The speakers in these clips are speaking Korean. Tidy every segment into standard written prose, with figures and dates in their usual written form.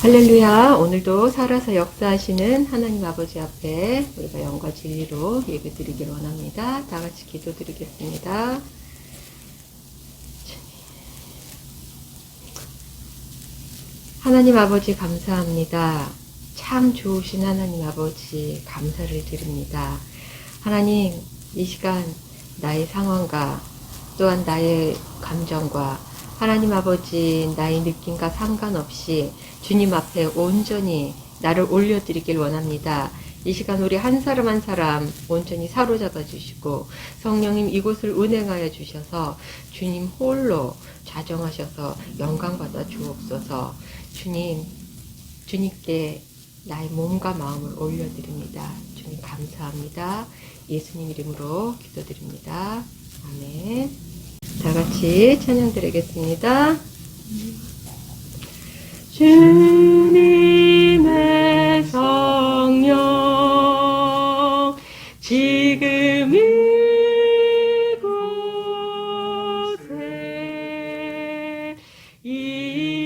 할렐루야. 오늘도 살아서 역사하시는 하나님 아버지 앞에 우리가 영과 진리로 예배드리기를 원합니다. 다 같이 기도드리겠습니다. 하나님 아버지 감사합니다. 참 좋으신 하나님 아버지 감사를 드립니다. 하나님, 이 시간 나의 상황과 또한 나의 감정과 하나님 아버지 나의 느낌과 상관없이 주님 앞에 온전히 나를 올려드리길 원합니다. 이 시간 우리 한 사람 한 사람 온전히 사로잡아 주시고 성령님 이곳을 운행하여 주셔서 주님 홀로 좌정하셔서 영광 받아 주옵소서. 주님께 나의 몸과 마음을 올려드립니다. 주님 감사합니다. 예수님 이름으로 기도드립니다. 아멘. 다 같이 찬양 드리겠습니다. 주님의 성령 지금 이곳에 임하소서.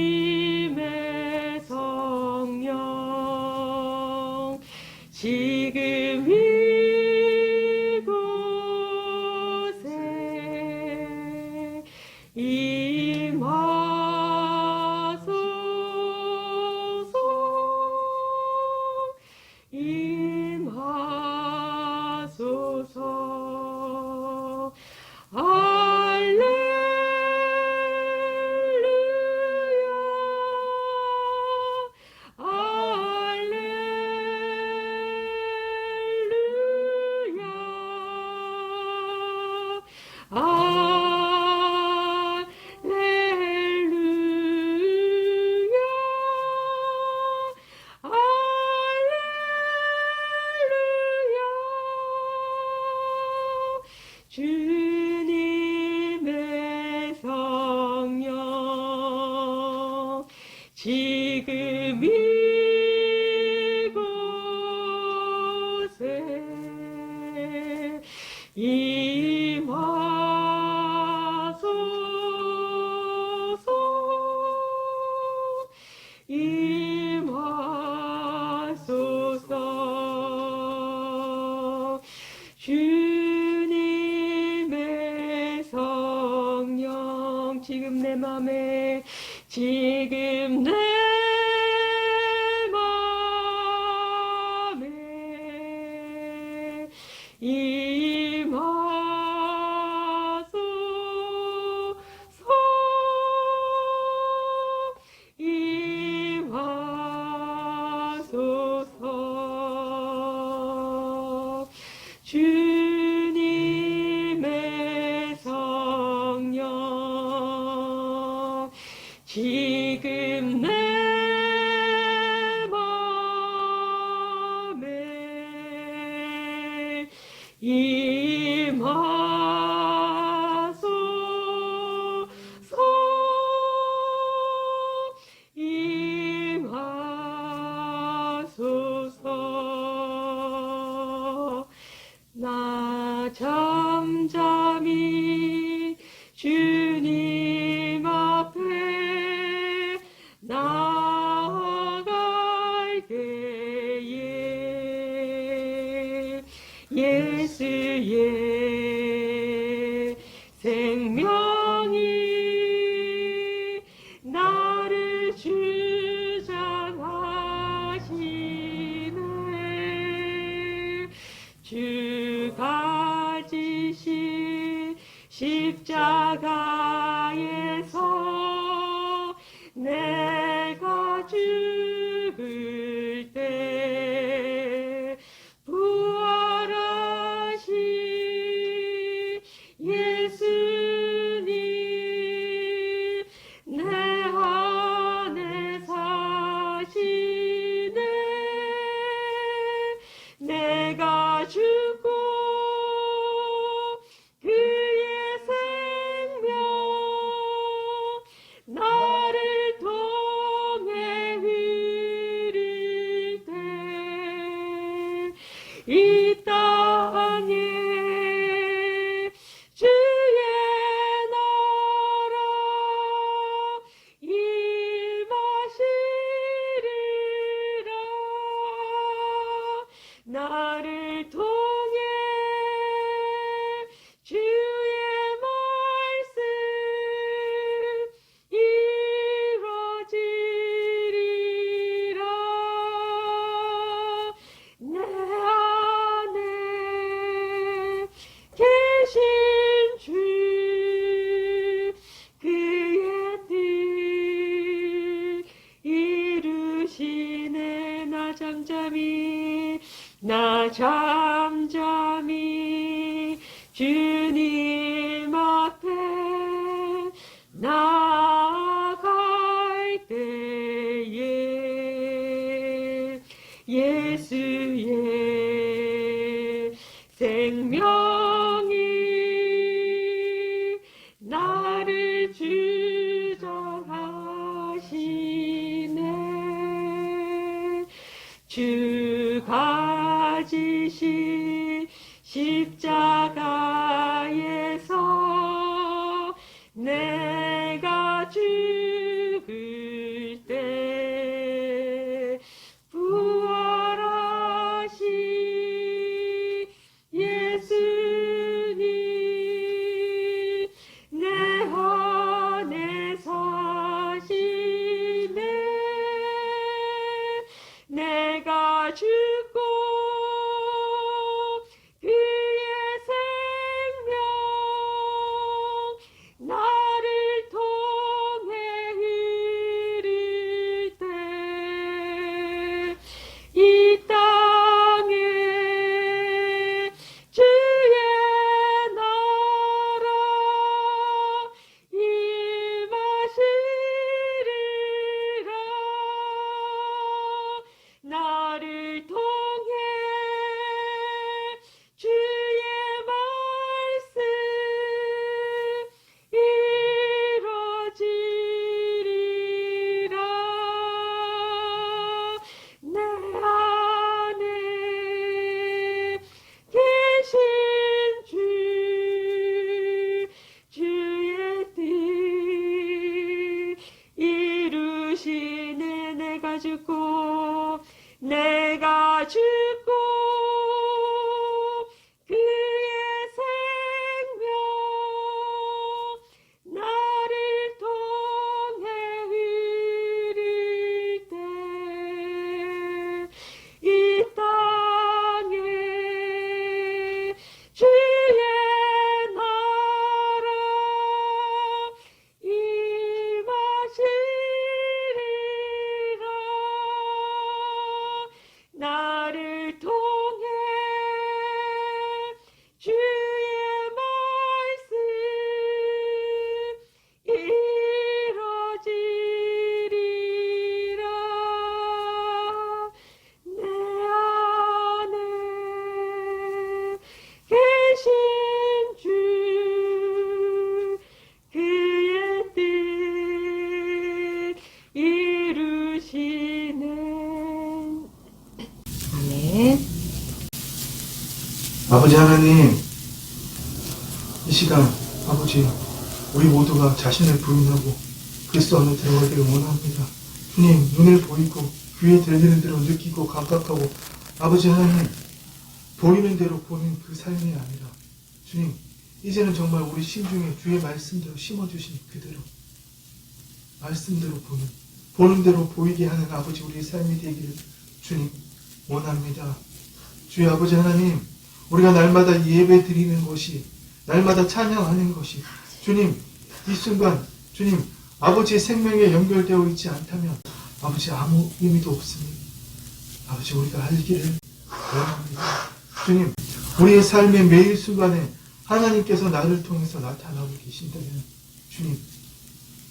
주님의 성령 지금 이곳에 임하소서. 주님의 성령 지금 이곳에 임하소서. 주님의 성령 지금 내 맘에 지금 내 맘에 임하소서. 주님의 성령 지금 내 맘에 임하소서. 나 잠잠히 주님 앞에 나아갈 때에 예수의 생명이 나를 주장하시네. 주가 지신 십자가에서 내가 죽을 때 부활하신 이 땅에 주의 나라 임하시리라. 나를 통해 주의 말씀 이루어지리라. 내 안에 계신 주 그의 뜻 이루시네. 나 잠잠히 주님 앞에 나아갈 때에 예수의 생명이 나를 주장하시네. 주가 지신 십자가에서 내가 죽을 때 부활하신 예수님 내 안에 사시네. 내가 죽고 그의 생명 나를 통해 흐를 때 이 땅에 주의 나라 임하시리라. 나를 통해 주의 말씀 이루어지리라. 내 안에 계신 주 주의 뜻 이루시네. 내가 죽고 그의 생명 나를 통해 흐를 때 이 땅에 주의 나라 임하시리라. 나를 통해 주의 말씀 이루어지리라. 내 안에 계신 주 그의 뜻 이루시네. 아멘. 아버지 하나님, 이 시간 아버지 우리 모두가 자신을 부인하고 그리스도 안에 들어가기를 원합니다. 주님, 눈을 보이고 귀에 들리는 대로 느끼고 감각하고 아버지 하나님 보이는 대로 보는 그 삶이 아니라 주님, 이제는 정말 우리 심중에 주의 말씀대로 심어주신 그대로 말씀대로 보는 대로 보이게 하는 아버지 우리의 삶이 되기를 주님 원합니다. 주의 아버지 하나님, 우리가 날마다 예배 드리는 것이, 날마다 찬양하는 것이 주님, 이 순간 주님 아버지의 생명에 연결되어 있지 않다면 아버지 아무 의미도 없습니다. 아버지 우리가 알기를 원합니다. 주님, 우리의 삶의 매일 순간에 하나님께서 나를 통해서 나타나고 계신다면 주님,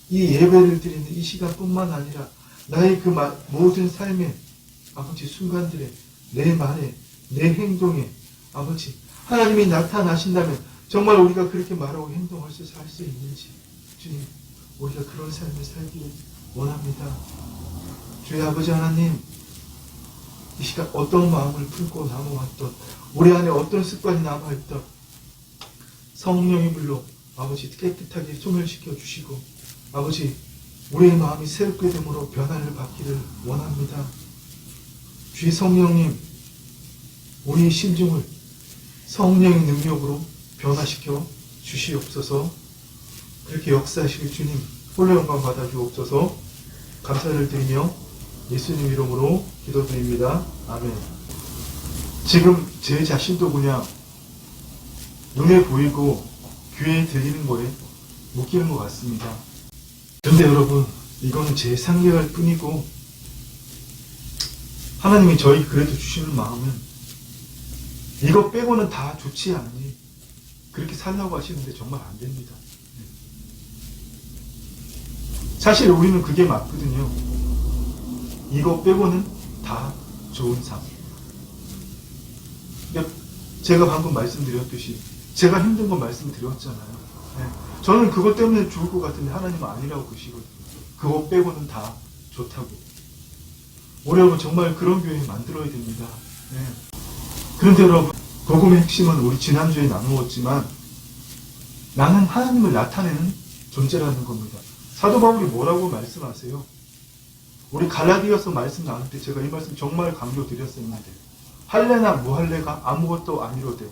이 예배를 드리는 이 시간뿐만 아니라 나의 그 모든 삶의 아버지 순간들에 내 말에 내 행동에 아버지 하나님이 나타나신다면 정말 우리가 그렇게 말하고 행동할 수 살 수 있는지 주님, 우리가 그런 삶을 살기를 원합니다. 주의 아버지 하나님, 이 시간 어떤 마음을 품고 남아왔던, 우리 안에 어떤 습관이 남아있던 성령의 물로 아버지 깨끗하게 소멸시켜 주시고, 아버지 우리의 마음이 새롭게 됨으로 변화를 받기를 원합니다. 주의 성령님, 우리의 심중을 성령의 능력으로 변화시켜 주시옵소서. 그렇게 역사하실 주님 홀로 영광 받아 주옵소서. 감사를 드리며 예수님 이름으로 기도드립니다. 아멘. 지금 제 자신도 그냥 눈에 보이고 귀에 들리는 거에 묶이는 것 같습니다. 그런데 여러분, 이거는 제 상계할 뿐이고, 하나님이 저희 그래도 주시는 마음은 이거 빼고는 다 좋지 않니? 그렇게 살라고 하시는데 정말 안 됩니다. 사실 우리는 그게 맞거든요. 이거 빼고는 다 좋은 삶. 그러니까 제가 방금 말씀드렸듯이 제가 힘든 건 말씀드렸잖아요. 저는 그것 때문에 죽을 것 같은데 하나님은 아니라고 그러시거든요. 그거 빼고는 다 좋다고. 우리 여러분 정말 그런 교회 만들어야 됩니다. 그런데 여러분, 복음의 핵심은 우리 지난주에 나누었지만 나는 하나님을 나타내는 존재라는 겁니다. 사도 바울이 뭐라고 말씀하세요? 우리 갈라디아서 말씀 나눌 때 제가 이 말씀 정말 강조드렸었는데, 할례나 무할례가 아무것도 아니로되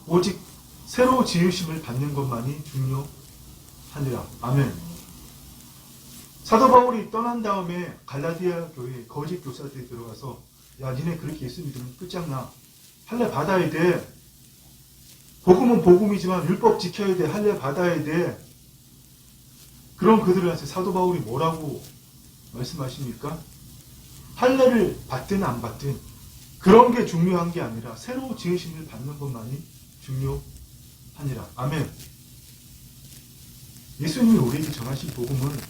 오직 새로 지으심을 받는 것만이 중요하니라. 아멘. 사도 바울이 떠난 다음에 갈라디아 교회에 거짓 교사들이 들어가서, 야 니네 그렇게 예수 믿으면 끝장나. 할례 받아야 돼. 복음은 복음이지만 율법 지켜야 돼. 할례 받아야 돼. 그런 그들한테 사도 바울이 뭐라고 말씀하십니까? 할례를 받든 안 받든 그런 게 중요한 게 아니라 새로 지으심을 받는 것만이 중요하니라. 아멘. 예수님이 우리에게 전하신 복음은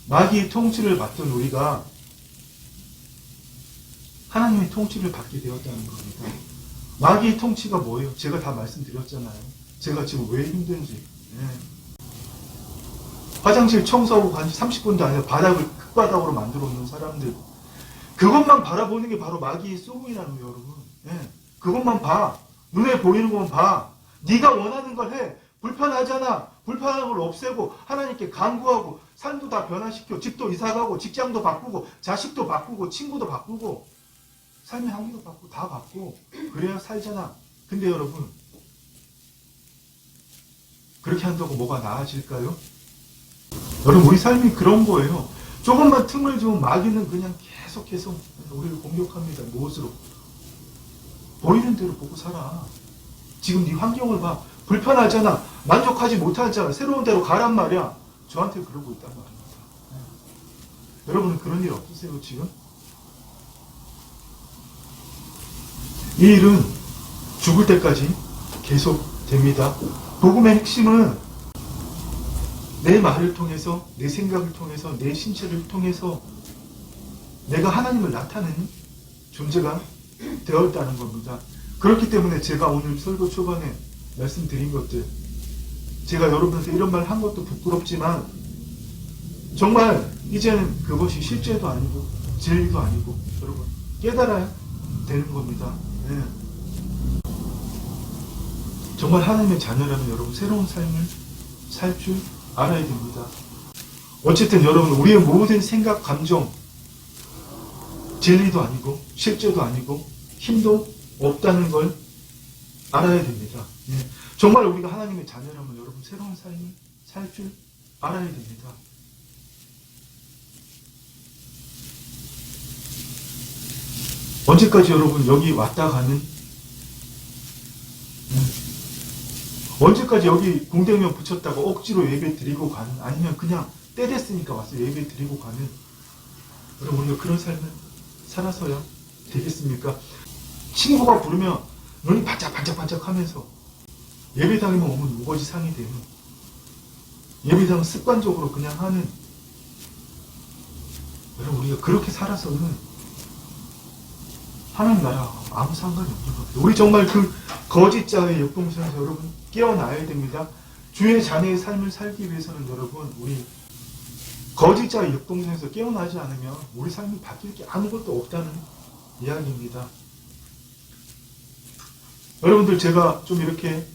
마귀의 통치를 받던 우리가 하나님의 통치를 받게 되었다는 겁니다. 마귀의 통치가 뭐예요? 제가 다 말씀드렸잖아요. 제가 지금 왜 힘든지. 화장실 청소하고 간지 30분도 아니라 바닥을 흙바닥으로 만들어 놓는 사람들, 그것만 바라보는 게 바로 마귀의 수고이라는 거예요, 여러분. 그것만 봐. 눈에 보이는 것만 봐. 네가 원하는 걸 해. 불편하잖아. 불편한 걸 없애고 하나님께 간구하고 삶도 다 변화시켜. 집도 이사가고 직장도 바꾸고 자식도 바꾸고 친구도 바꾸고 삶의 한계도 바꾸고 다 바꾸고 그래야 살잖아. 근데 여러분, 그렇게 한다고 뭐가 나아질까요? 여러분, 우리 삶이 그런 거예요. 조금만 틈을 주면 마귀는 그냥 계속 우리를 공격합니다. 무엇으로? 보이는 대로 보고 살아. 지금 네 환경을 봐. 불편하잖아. 만족하지 못하잖아. 새로운 대로 가란 말이야. 저한테 그러고 있단 말입니다. 여러분은 그런 일 없으세요, 지금? 이 일은 죽을 때까지 계속 됩니다. 복음의 핵심은 내 말을 통해서, 내 생각을 통해서, 내 신체를 통해서 내가 하나님을 나타내는 존재가 되었다는 겁니다. 그렇기 때문에 제가 오늘 설교 초반에 말씀드린 것들, 제가 여러분한테 이런 말 한 것도 부끄럽지만 정말 이제는 그것이 실제도 아니고 진리도 아니고 여러분 깨달아야 되는 겁니다. 정말 하나님의 자녀라면 여러분 새로운 삶을 살 줄 알아야 됩니다. 어쨌든 여러분, 우리의 모든 생각, 감정 진리도 아니고 실제도 아니고 힘도 없다는 걸 알아야 됩니다. 정말 우리가 하나님의 자녀라면 여러분 새로운 삶을 살 줄 알아야 됩니다. 언제까지 여러분 여기 왔다 가는, 언제까지 여기 공대면 붙였다가 억지로 예배 드리고 가는, 아니면 그냥 때 됐으니까 와서 예배 드리고 가는, 여러분 우리가 그런 삶을 살아서야 되겠습니까? 친구가 부르면 눈이 반짝반짝 하면서 예배당에만 오면 우거지 상이 되는, 예배당은 습관적으로 그냥 하는, 여러분 우리가 그렇게 살아서는 하나님 나라 아무 상관이 없는 겁니다. 우리 정말 그 거짓자의 역동성에서 여러분 깨어나야 됩니다. 주의 자녀의 삶을 살기 위해서는 여러분 우리 거짓자의 역동성에서 깨어나지 않으면 우리 삶이 바뀔 게 아무것도 없다는 이야기입니다. 여러분들, 제가 좀 이렇게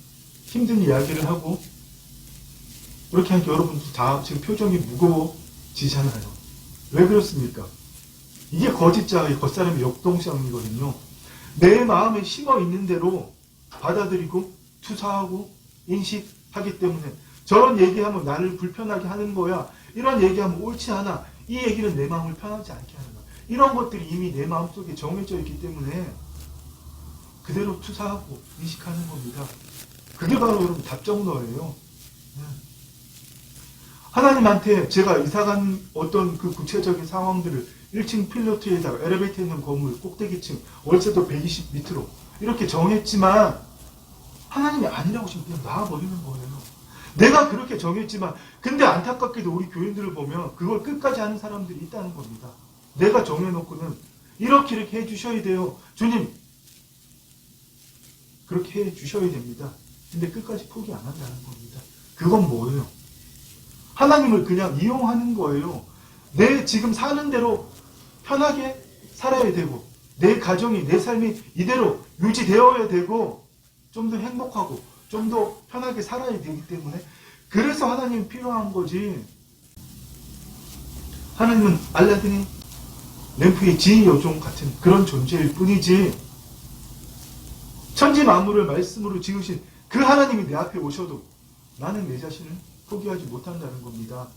힘든 이야기를 하고 그렇게 하니까 여러분들 다 지금 표정이 무거워지잖아요. 왜 그렇습니까? 이게 거짓자의 겉사람의 역동성이거든요. 내 마음에 심어 있는 대로 받아들이고 투사하고 인식하기 때문에 저런 얘기하면 나를 불편하게 하는 거야. 이런 얘기하면 옳지 않아. 이 얘기는 내 마음을 편하지 않게 하는 거야. 이런 것들이 이미 내 마음속에 정해져 있기 때문에 그대로 투사하고 인식하는 겁니다. 그게 바로 여러분 답정너예요. 하나님한테 제가 이사간 어떤 그 구체적인 상황들을 1층 필로트에다가 엘리베이터 있는 건물 꼭대기층 월세도 120 밑으로 이렇게 정했지만 하나님이 아니라고 지금 그냥 놔버리는 거예요. 내가 그렇게 정했지만 근데 안타깝게도 우리 교인들을 보면 그걸 끝까지 하는 사람들이 있다는 겁니다. 내가 정해놓고는 이렇게 해주셔야 돼요. 주님 그렇게 해주셔야 됩니다. 근데 끝까지 포기 안 한다는 겁니다. 그건 뭐예요? 하나님을 그냥 이용하는 거예요. 내 지금 사는 대로 편하게 살아야 되고 내 가정이 내 삶이 이대로 유지되어야 되고 좀 더 행복하고 좀 더 편하게 살아야 되기 때문에 그래서 하나님이 필요한 거지. 하나님은 알라딘의 램프의 지휘 요종 같은 그런 존재일 뿐이지 천지 만물을 말씀으로 지으신 그 하나님이 내 앞에 오셔도 나는 내 자신을 포기하지 못한다는 겁니다.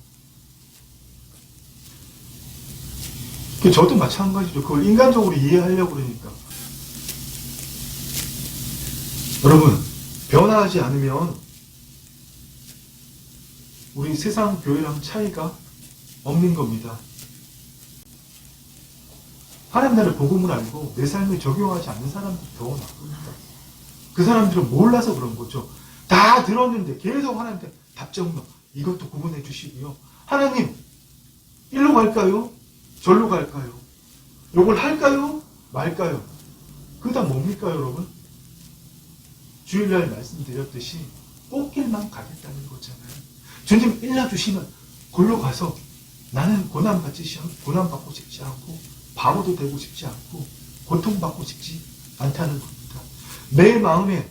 저도 마찬가지죠. 그걸 인간적으로 이해하려고 그러니까. 여러분, 변화하지 않으면 우리 세상 교회랑 차이가 없는 겁니다. 하나님 나라의 복음을 알고 내 삶에 적용하지 않는 사람들이 더 나쁩니다. 그 사람들은 몰라서 그런 거죠. 다 들었는데 계속 하나님한테 답정너 이것도 구분해 주시고요. 하나님, 일로 갈까요? 절로 갈까요? 요걸 할까요? 말까요? 그거 다 뭡니까 여러분? 주일날 말씀드렸듯이 꽃길만 가겠다는 거잖아요. 주님 일러주시면 골로 가서 나는 고난받고 싶지 않고 바보도 되고 싶지 않고 고통받고 싶지 않다는 겁니다. 내 마음에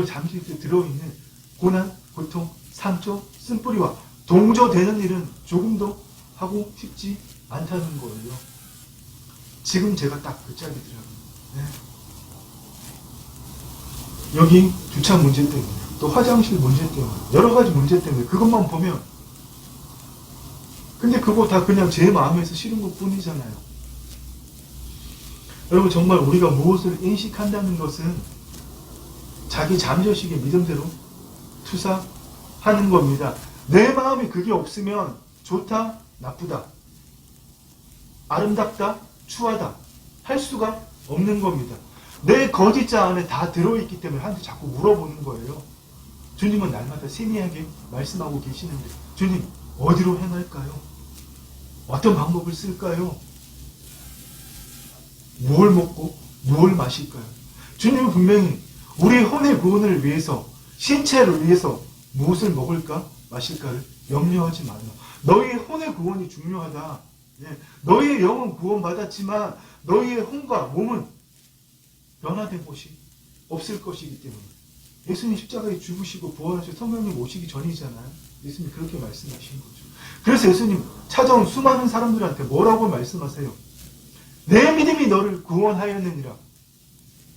잠시 들어있는 고난, 고통, 상처, 쓴뿌리와 동조되는 일은 조금도 하고 싶지 않다는 거예요. 지금 제가 딱 그 짝이더라고요. 네. 여기 주차 문제 때문에 또 화장실 문제 때문에 여러 가지 문제 때문에 그것만 보면 근데 그거 다 그냥 제 마음에서 싫은 것 뿐이잖아요. 여러분 정말 우리가 무엇을 인식한다는 것은 자기 잠재의식의 믿음대로 투사하는 겁니다. 내 마음에 그게 없으면 좋다, 나쁘다, 아름답다, 추하다 할 수가 없는 겁니다. 내 거짓자 안에 다 들어있기 때문에 하나님께 자꾸 물어보는 거예요. 주님은 날마다 세미하게 말씀하고 계시는데 주님 어디로 행할까요? 어떤 방법을 쓸까요? 무엇을 먹고 무엇을 마실까요? 주님은 분명히 우리 혼의 구원을 위해서 신체를 위해서 무엇을 먹을까 마실까를 염려하지 마라. 너희의 혼의 구원이 중요하다. 너희의 영은 구원받았지만 너희의 혼과 몸은 변화된 것이 없을 것이기 때문에 예수님 십자가에 죽으시고 부활하셔서 성령님 오시기 전이잖아요. 예수님이 그렇게 말씀하신 거죠. 그래서 예수님 찾아온 수많은 사람들한테 뭐라고 말씀하세요? 내 믿음이 너를 구원하였느니라.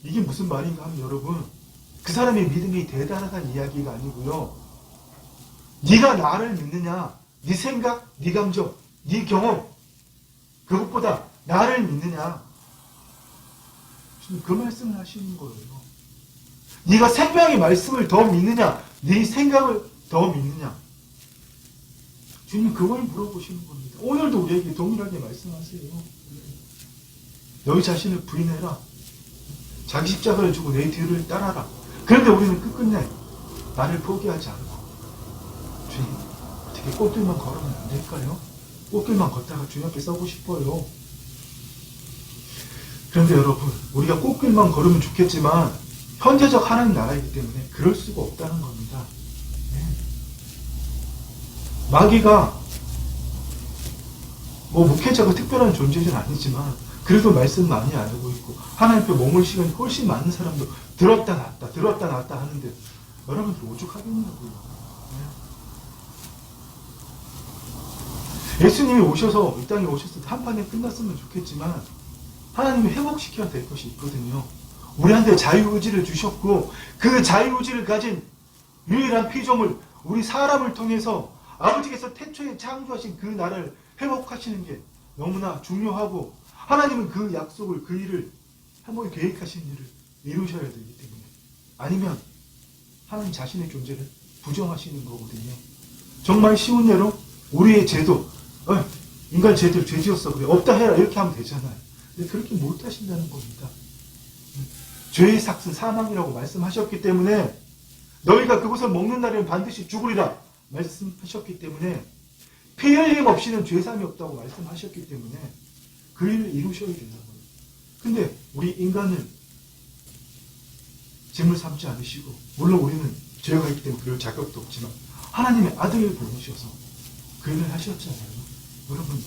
이게 무슨 말인가 하면 여러분 그 사람의 믿음이 대단하다는 이야기가 아니고요. 네가 나를 믿느냐, 네 생각, 네 감정, 네 경험 그것보다 나를 믿느냐. 그 말씀을 하시는 거예요. 네가 생명의 말씀을 더 믿느냐, 네 생각을 더 믿느냐. 주님 그걸 물어보시는 겁니다. 오늘도 우리에게 동일하게 말씀하세요. 너희 자신을 부인해라. 자기 십자가를 주고 내 뒤를 따라라. 그런데 우리는 끝끝내 나를 포기하지 않고 주님 어떻게 꽃길만 걸으면 안 될까요? 꽃길만 걷다가 주님 앞에 서고 싶어요. 그런데 여러분 우리가 꽃길만 걸으면 좋겠지만 현재적 하나님 나라이기 때문에 그럴 수가 없다는 겁니다. 마귀가 목회자가 특별한 존재는 아니지만 그래도 말씀 많이 안 하고 있고 하나님 앞에 머물 시간이 훨씬 많은 사람도 들었다 놨다 들었다 놨다 하는데 여러분들 오죽하겠냐고요. 네. 예수님이 오셔서 이 땅에 오셔서 한판에 끝났으면 좋겠지만 하나님이 회복시켜야 될 것이 있거든요. 우리한테 자유의지를 주셨고 그 자유의지를 가진 유일한 피조물 우리 사람을 통해서 아버지께서 태초에 창조하신 그 나라를 회복하시는 게 너무나 중요하고 하나님은 그 약속을 그 일을 한번 계획하신 일을 이루셔야 되기 때문에 아니면 하나님 자신의 존재를 부정하시는 거거든요. 정말 쉬운 예로 우리의 죄도 인간 죄들 죄 지었어 그래 없다 해라 이렇게 하면 되잖아요. 근데 그렇게 못 하신다는 겁니다. 죄의 삭은 사망이라고 말씀하셨기 때문에 너희가 그것을 먹는 날에는 반드시 죽으리라 말씀하셨기 때문에 피 흘림 없이는 죄삼이 없다고 말씀하셨기 때문에 그 일을 이루셔야 된다는 거예요. 근데 우리 인간을 짐을 삼지 않으시고 물론 우리는 죄가 있기 때문에 그럴 자격도 없지만 하나님의 아들을 보내셔서 그 일을 하셨잖아요. 여러분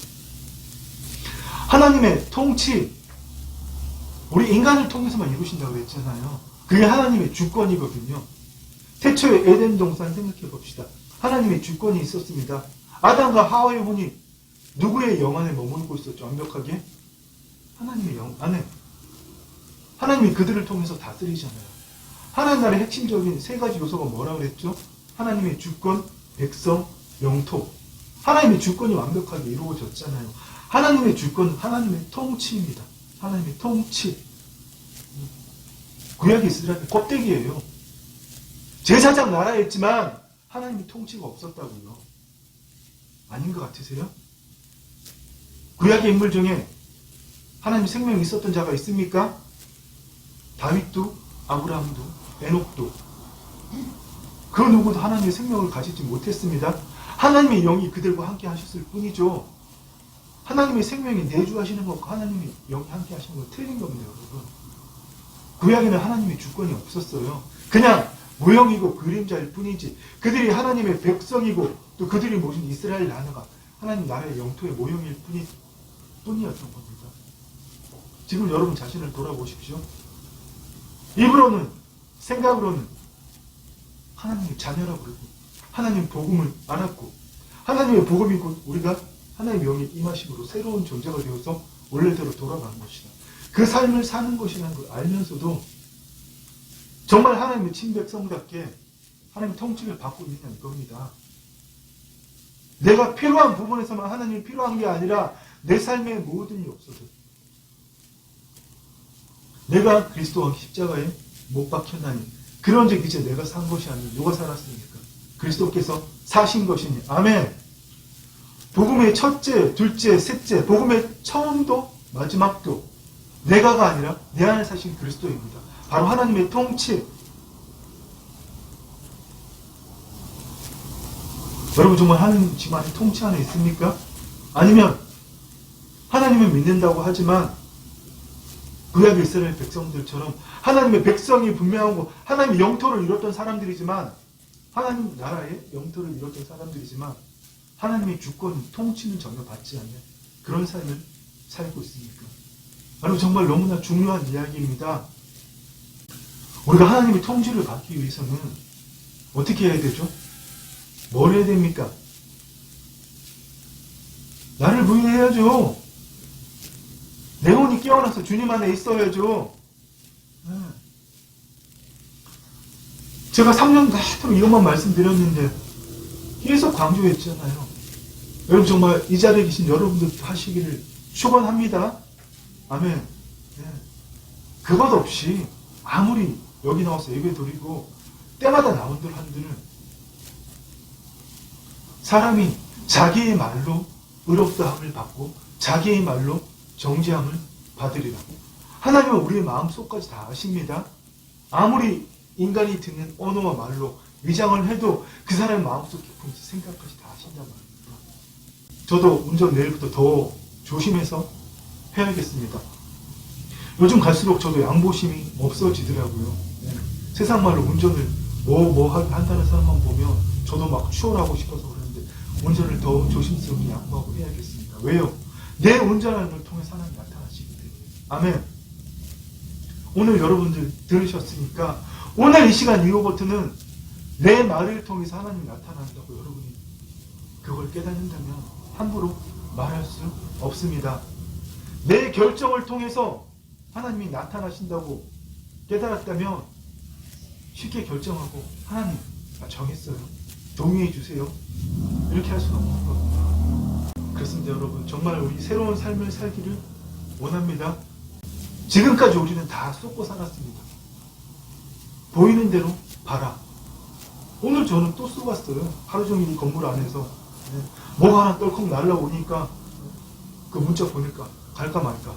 하나님의 통치 우리 인간을 통해서만 이루신다고 그랬잖아요. 그게 하나님의 주권이거든요. 태초에 에덴 동산 생각해 봅시다. 하나님의 주권이 있었습니다. 아담과 하와의 혼이 누구의 영 안에 머물고 있었죠? 완벽하게? 하나님의 영 안에. 하나님이 그들을 통해서 다스리잖아요. 하나님 나라의 핵심적인 세 가지 요소가 뭐라고 그랬죠? 하나님의 주권, 백성, 영토. 하나님의 주권이 완벽하게 이루어졌잖아요. 하나님의 주권은 하나님의 통치입니다. 하나님의 통치. 구약 이스라엘의 껍데기예요. 제사장 나라였지만 하나님의 통치가 없었다고요. 아닌 것 같으세요? 구약의 인물 중에 하나님 생명이 있었던 자가 있습니까? 다윗도, 아브라함도, 에녹도. 그 누구도 하나님의 생명을 가지지 못했습니다. 하나님의 영이 그들과 함께 하셨을 뿐이죠. 하나님의 생명이 내주하시는 것과 하나님의 영이 함께 하시는 건 틀린 겁니다, 여러분. 구약에는 하나님의 주권이 없었어요. 그냥 모형이고 그림자일 뿐이지 그들이 하나님의 백성이고 또 그들이 모신 이스라엘 나라가 하나님 나라의 영토의 모형일 뿐이었던 겁니다. 지금 여러분 자신을 돌아보십시오. 입으로는 생각으로는 하나님의 자녀라고 그러고 하나님 복음을 알았고 하나님의 복음이 곧 우리가 하나님의 영이 임하심으로 새로운 존재가 되어서 원래대로 돌아가는 것이다. 그 삶을 사는 것이라는 걸 알면서도 정말 하나님의 친백성답게 하나님의 통치를 받고 있느냐 이겁니다. 내가 필요한 부분에서만 하나님이 필요한 게 아니라 내 삶의 모든 일이 없어도 내가 그리스도와 십자가에 못 박혔나니 그런즉 이제 내가 산 것이 아니라 누가 살았습니까? 그리스도께서 사신 것이니. 아멘. 복음의 첫째, 둘째, 셋째, 복음의 처음도 마지막도 내가가 아니라 내 안에 사신 그리스도입니다. 바로 하나님의 통치. 여러분 정말 하나님 지금 안에 통치 안에 있습니까? 아니면 하나님을 믿는다고 하지만 구약 이스라엘 백성들처럼 하나님의 백성이 분명하고 하나님의 영토를 이뤘던 사람들이지만 하나님 나라의 영토를 이뤘던 사람들이지만 하나님의 주권, 통치는 전혀 받지 않는 그런 삶을 살고 있습니까? 여러분 정말 너무나 중요한 이야기입니다. 우리가 하나님의 통치를 받기 위해서는 어떻게 해야 되죠? 뭘 해야 됩니까? 나를 부인해야죠. 내 혼이 깨어나서 주님 안에 있어야죠. 제가 3년 넘도록 이것만 말씀드렸는데 계속 강조했잖아요. 여러분 정말 이 자리에 계신 여러분들 하시기를 축원합니다. 아멘. 그것 없이 아무리 여기 나와서 예배 드리고 때마다 나온들 한들은 사람이 자기의 말로 의롭다함을 받고 자기의 말로 정죄함을 받으리라. 하나님은 우리의 마음속까지 다 아십니다. 아무리 인간이 듣는 언어와 말로 위장을 해도 그 사람의 마음속 깊은 생각까지 다 아신단 말입니다. 저도 운전 내일부터 더 조심해서 해야겠습니다. 요즘 갈수록 저도 양보심이 없어지더라고요. 세상 말로 운전을 한다는 사람만 보면 저도 막 추월하고 싶어서 그러는데 운전을 더 조심스럽게 양보하고 해야겠습니다. 왜요? 내 운전하는 걸 통해 하나님이 나타나시기 때문에. 아멘. 오늘 여러분들 들으셨으니까 오늘 이 시간 이후부터는 내 말을 통해서 하나님이 나타난다고 여러분이 그걸 깨닫는다면 함부로 말할 수 없습니다. 내 결정을 통해서 하나님이 나타나신다고 깨달았다면 쉽게 결정하고 하나님 정했어요. 동의해 주세요. 이렇게 할 수는 없는 겁니다. 그렇습니다. 여러분 정말 우리 새로운 삶을 살기를 원합니다. 지금까지 우리는 다 쏟고 살았습니다. 보이는 대로 봐라. 오늘 저는 또 쏘았어요. 하루 종일 이 건물 안에서 뭐가 하나 떨컥 날라오니까 그 문자 보니까 갈까 말까.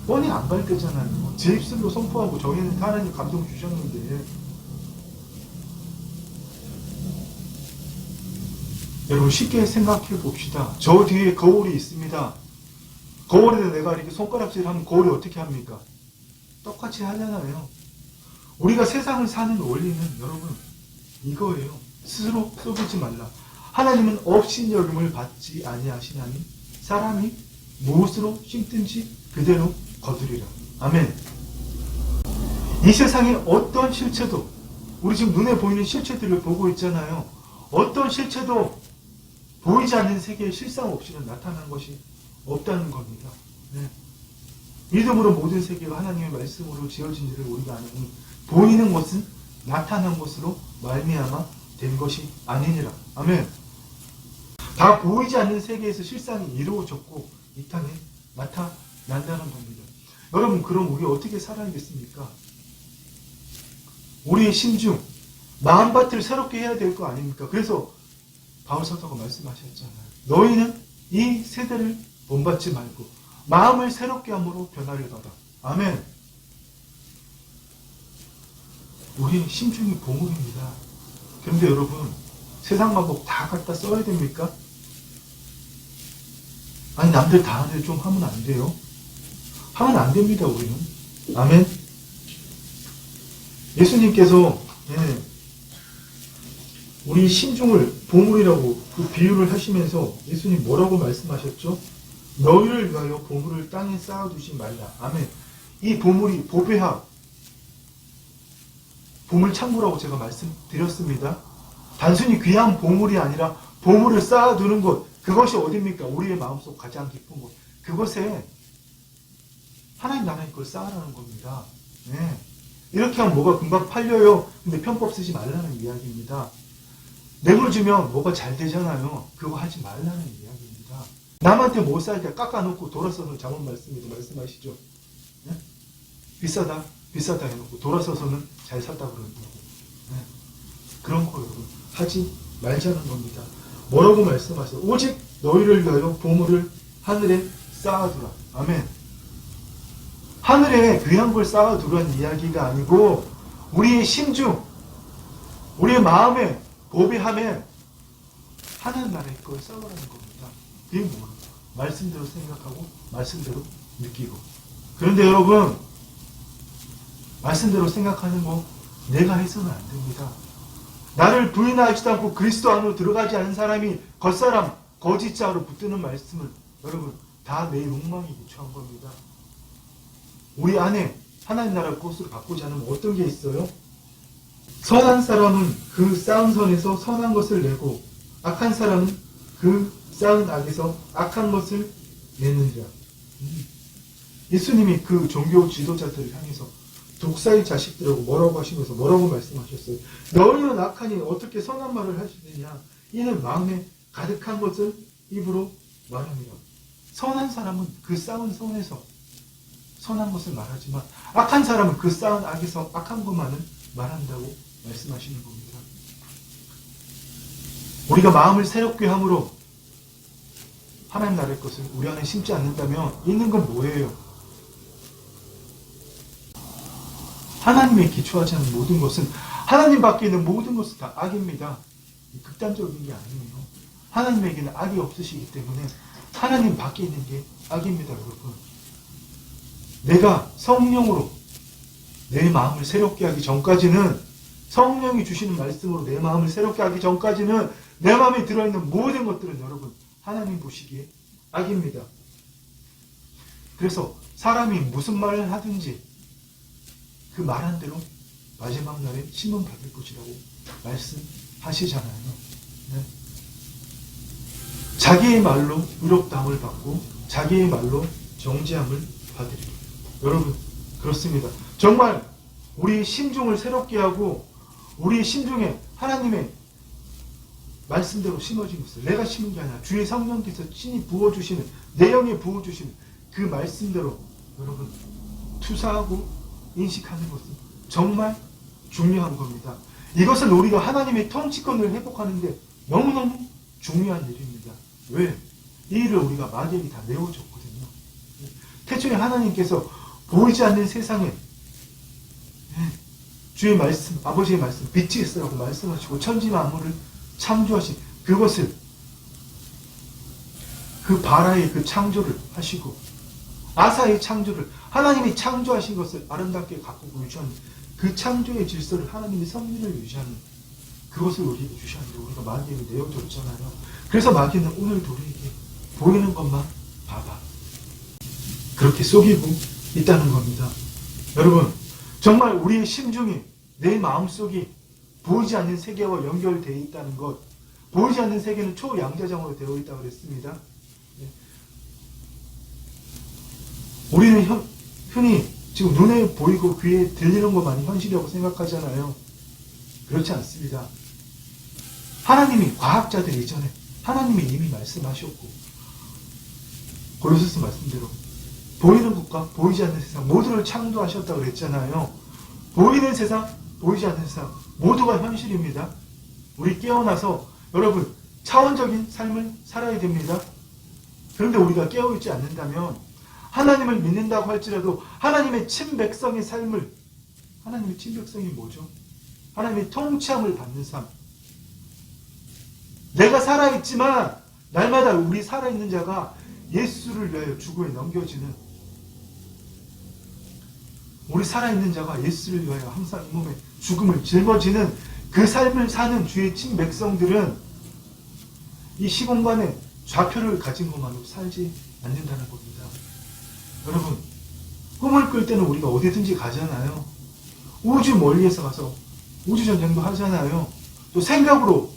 뻔히 안 갈 때잖아요. 제 입술로 선포하고 정했는데 하나님 감동 주셨는데 여러분 쉽게 생각해 봅시다. 저 뒤에 거울이 있습니다. 거울에다 내가 이렇게 손가락질 하면 거울이 어떻게 합니까? 똑같이 하잖아요. 우리가 세상을 사는 원리는 여러분 이거예요. 스스로 속이지 말라. 하나님은 업신여김을 받지 아니하시나니 사람이 무엇으로 심든지 그대로 거두리라. 아멘. 이 세상에 어떤 실체도 우리 지금 눈에 보이는 실체들을 보고 있잖아요. 어떤 실체도 보이지 않는 세계의 실상 없이는 나타나는 것이 없다는 겁니다. 네. 믿음으로 모든 세계가 하나님의 말씀으로 지어진지를 우리가 아느니 보이는 것은 나타난 것으로 말미암아 된 것이 아니니라. 아멘. 다 보이지 않는 세계에서 실상이 이루어졌고 이 땅에 나타난다는 겁니다. 여러분 그럼 우리 어떻게 살아야겠습니까? 우리의 심중, 마음밭을 새롭게 해야 될 거 아닙니까? 그래서 바울사도가 말씀하셨잖아요. 너희는 이 세대를 본받지 말고 마음을 새롭게 함으로 변화를 받아. 아멘. 우리의 심중이 보물입니다. 그런데 여러분 세상 방법 다 갖다 써야 됩니까? 아니 남들 다 하는데 좀 하면 안 돼요? 하면 안 됩니다. 우리는. 아멘. 예수님께서 우리 심중을 보물이라고 그 비유를 하시면서 예수님 뭐라고 말씀하셨죠? 너희를 위하여 보물을 땅에 쌓아두지 말라. 아멘. 이 보물이 보배학 보물창고라고 제가 말씀드렸습니다. 단순히 귀한 보물이 아니라 보물을 쌓아두는 것, 그것이 어딥니까? 우리의 마음속 가장 깊은 곳. 그것에 하나님 나라의 걸 쌓으라는 겁니다. 네. 이렇게 하면 뭐가 금방 팔려요. 근데 편법 쓰지 말라는 이야기입니다. 뇌물 주면 뭐가 잘 되잖아요. 그거 하지 말라는 이야기입니다. 남한테 못 살게 깎아놓고 돌아서는 잘못 말씀하시죠. 네? 비싸다 해놓고 돌아서서는 잘 샀다 그러는 거고. 네. 그런 거 여러분 하지 말자는 겁니다. 뭐라고 말씀하세요? 오직 너희를 위하여 보물을 하늘에 쌓아두라. 아멘. 하늘에 귀한 걸 쌓아두라는 이야기가 아니고 우리의 심중, 우리의 마음에 보배함에 하나님 나라의 걸 쌓으라는 겁니다. 그게 뭐예요? 말씀대로 생각하고 말씀대로 느끼고. 그런데 여러분 말씀대로 생각하는 거 내가 해서는 안 됩니다. 나를 부인하지도 않고 그리스도 안으로 들어가지 않은 사람이 겉사람 거짓자로 붙드는 말씀을 여러분 다 내 욕망이 기초한 겁니다. 우리 안에 하나님 나라 것으로 바꾸지 않으면 어떤 게 있어요? 선한 사람은 그 쌓은 선에서 선한 것을 내고 악한 사람은 그 쌓은 악에서 악한 것을 내느니라. 예수님이 그 종교 지도자들을 향해서 독사의 자식들하고 뭐라고 하시면서 뭐라고 말씀하셨어요? 너희는 악하니 어떻게 선한 말을 하시느냐? 이는 마음에 가득한 것을 입으로 말합니다. 선한 사람은 그 쌓은 선에서 선한 것을 말하지만 악한 사람은 그 쌓은 악에서 악한 것만을 말한다고 말씀하시는 겁니다. 우리가 마음을 새롭게 함으로 하나님 나라의 것을 우리 안에 심지 않는다면 있는 건 뭐예요? 하나님에 기초하지 않은 모든 것은 하나님 밖에 있는 모든 것은 다 악입니다. 극단적인 게 아니에요. 하나님에게는 악이 없으시기 때문에 하나님 밖에 있는 게 악입니다. 여러분. 내가 성령으로 내 마음을 새롭게 하기 전까지는 성령이 주시는 말씀으로 내 마음을 새롭게 하기 전까지는 내 마음에 들어있는 모든 것들은 여러분 하나님 보시기에 악입니다. 그래서 사람이 무슨 말을 하든지 그 말한 대로 마지막 날에 심은 받을 것이라고 말씀하시잖아요. 네. 자기의 말로 의롭다함을 받고 자기의 말로 정죄함을 받으리라. 여러분, 그렇습니다. 정말 우리 심중을 새롭게 하고 우리 심중에 하나님의 말씀대로 심어진 것을 내가 심은 게 아니라 주의 성령께서 친히 부어주시는, 내 영에 부어주시는 그 말씀대로 여러분 투사하고 인식하는 것은 정말 중요한 겁니다. 이것은 우리가 하나님의 통치권을 회복하는데 너무너무 중요한 일입니다. 왜? 이 일을 우리가 마귀에게 다 내어줬거든요. 태초에 하나님께서 보이지 않는 세상에 주의 말씀, 아버지의 말씀, 빛이 있으라고 말씀하시고 천지 만물을 창조하신 그것을, 그 바라의 그 창조를 하시고 아사의 창조를, 하나님이 창조하신 것을 아름답게 가꾸고 유지하는 그 창조의 질서를, 하나님의 섭리를 유지하는 그것을 우리에게 주셨는데 우리가 마귀에게 내어줬잖아요. 그래서 마귀는 오늘도 우리에게 보이는 것만 봐봐, 그렇게 속이고 있다는 겁니다. 여러분, 정말 우리의 심중이, 내 마음속이 보이지 않는 세계와 연결되어 있다는 것, 보이지 않는 세계는 초양자장으로 되어 있다고 그랬습니다. 우리는 흔히 지금 눈에 보이고 귀에 들리는 것만이 현실이라고 생각하잖아요. 그렇지 않습니다. 하나님이, 과학자들 이전에 하나님이 이미 말씀하셨고 고린도서 말씀대로 보이는 것과 보이지 않는 세상 모두를 창조하셨다고 그랬잖아요. 보이는 세상, 보이지 않는 세상 모두가 현실입니다. 우리 깨어나서 여러분 차원적인 삶을 살아야 됩니다. 그런데 우리가 깨어있지 않는다면 하나님을 믿는다고 할지라도 하나님의 친백성의 삶을, 하나님의 친백성이 뭐죠? 하나님의 통치함을 받는 삶. 내가 살아있지만 날마다 우리 살아있는 자가 예수를 위하여 죽음에 넘겨지는, 우리 살아있는 자가 예수를 위하여 항상 이 몸에 죽음을 짊어지는 그 삶을 사는 주의 친백성들은 이 시공간에 좌표를 가진 것만으로 살지 않는다는 겁니다. 여러분, 꿈을 꿀 때는 우리가 어디든지 가잖아요. 우주 멀리에서 가서 우주전쟁도 하잖아요. 또 생각으로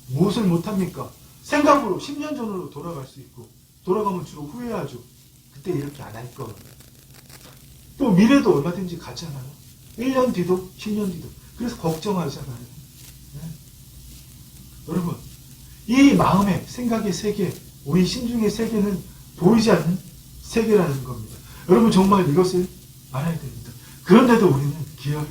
무엇을 못합니까? 생각으로 10년 전으로 돌아갈 수 있고, 돌아가면 주로 후회하죠. 그때 이렇게 안 할 걸. 또 미래도 얼마든지 가잖아요. 1년 뒤도 10년 뒤도. 그래서 걱정하잖아요. 네? 여러분, 이 마음의 생각의 세계, 우리 심중의 세계는 보이지 않는 세계라는 겁니다. 여러분, 정말 이것을 알아야 됩니다. 그런데도 우리는 기어이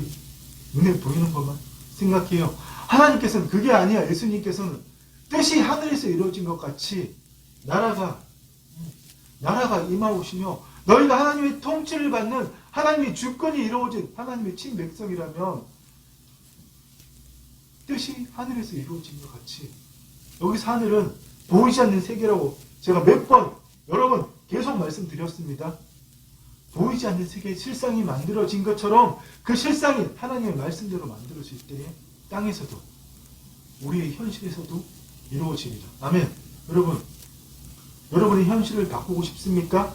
눈에 보이는 것만 생각해요. 하나님께서는 그게 아니야. 예수님께서는 뜻이 하늘에서 이루어진 것 같이 나라가 임하오시며 너희가 하나님의 통치를 받는, 하나님의 주권이 이루어진 하나님의 친백성이라면 뜻이 하늘에서 이루어진 것 같이, 여기서 하늘은 보이지 않는 세계라고 제가 몇 번 여러 번 계속 말씀드렸습니다. 보이지 않는 세계의 실상이 만들어진 것처럼 그 실상이 하나님의 말씀대로 만들어질 때에 땅에서도, 우리의 현실에서도 이루어집니다. 아멘. 여러분, 여러분의 현실을 바꾸고 싶습니까?